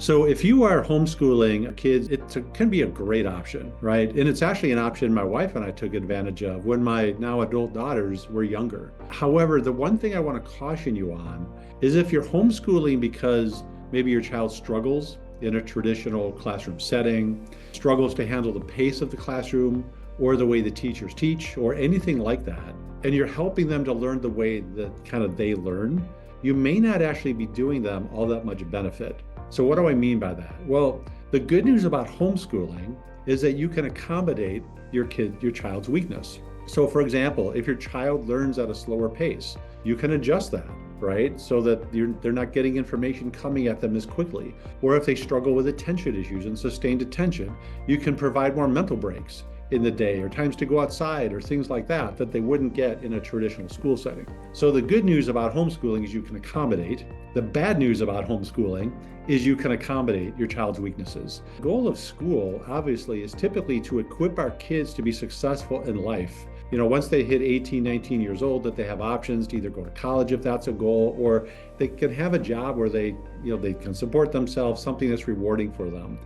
So if you are homeschooling kids, can be a great option, right? And it's actually an option my wife and I took advantage of when my now adult daughters were younger. However, the one thing I want to caution you on is if you're homeschooling because maybe your child struggles in a traditional classroom setting, struggles to handle the pace of the classroom or the way the teachers teach or anything like that, and you're helping them to learn the way that kind of they learn, you may not actually be doing them all that much benefit. So what do I mean by that? Well, the good news about homeschooling is that you can accommodate your child's weakness. So for example, if your child learns at a slower pace, you can adjust that, right? So that they're not getting information coming at them as quickly. Or if they struggle with attention issues and sustained attention, you can provide more mental breaks in the day or times to go outside or things like that they wouldn't get in a traditional school setting. So the good news about homeschooling is you can accommodate. The bad news about homeschooling is you can accommodate your child's weaknesses. The goal of school, obviously, is typically to equip our kids to be successful in life. Once they hit 18, 19 years old, that they have options to either go to college if that's a goal, or they can have a job where they can support themselves, something that's rewarding for them.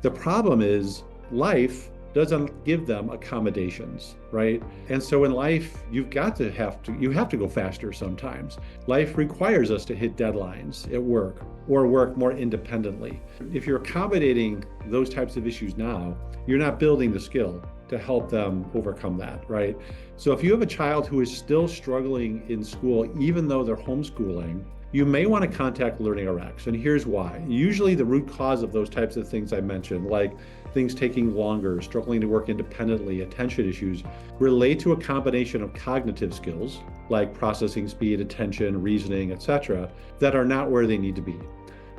The problem is life doesn't give them accommodations, right? And so in life, you have to go faster sometimes. Life requires us to hit deadlines at work or work more independently. If you're accommodating those types of issues now, you're not building the skill to help them overcome that, right? So if you have a child who is still struggling in school, even though they're homeschooling, you may want to contact LearningRx, and here's why. Usually the root cause of those types of things I mentioned, like things taking longer, struggling to work independently, attention issues, relate to a combination of cognitive skills, like processing speed, attention, reasoning, etc., that are not where they need to be.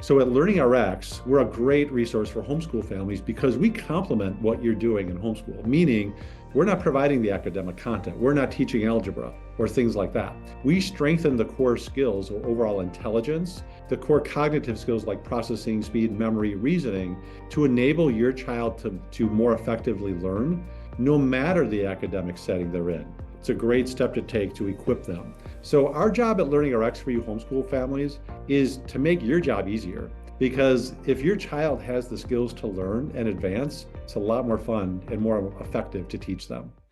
So at LearningRx, we're a great resource for homeschool families because we complement what you're doing in homeschool, meaning we're not providing the academic content. We're not teaching algebra or things like that. We strengthen the core skills or overall intelligence, the core cognitive skills like processing speed, memory, reasoning, to enable your child to more effectively learn, no matter the academic setting they're in. It's a great step to take to equip them. So our job at LearningRx for you homeschool families is to make your job easier. Because if your child has the skills to learn and advance, it's a lot more fun and more effective to teach them.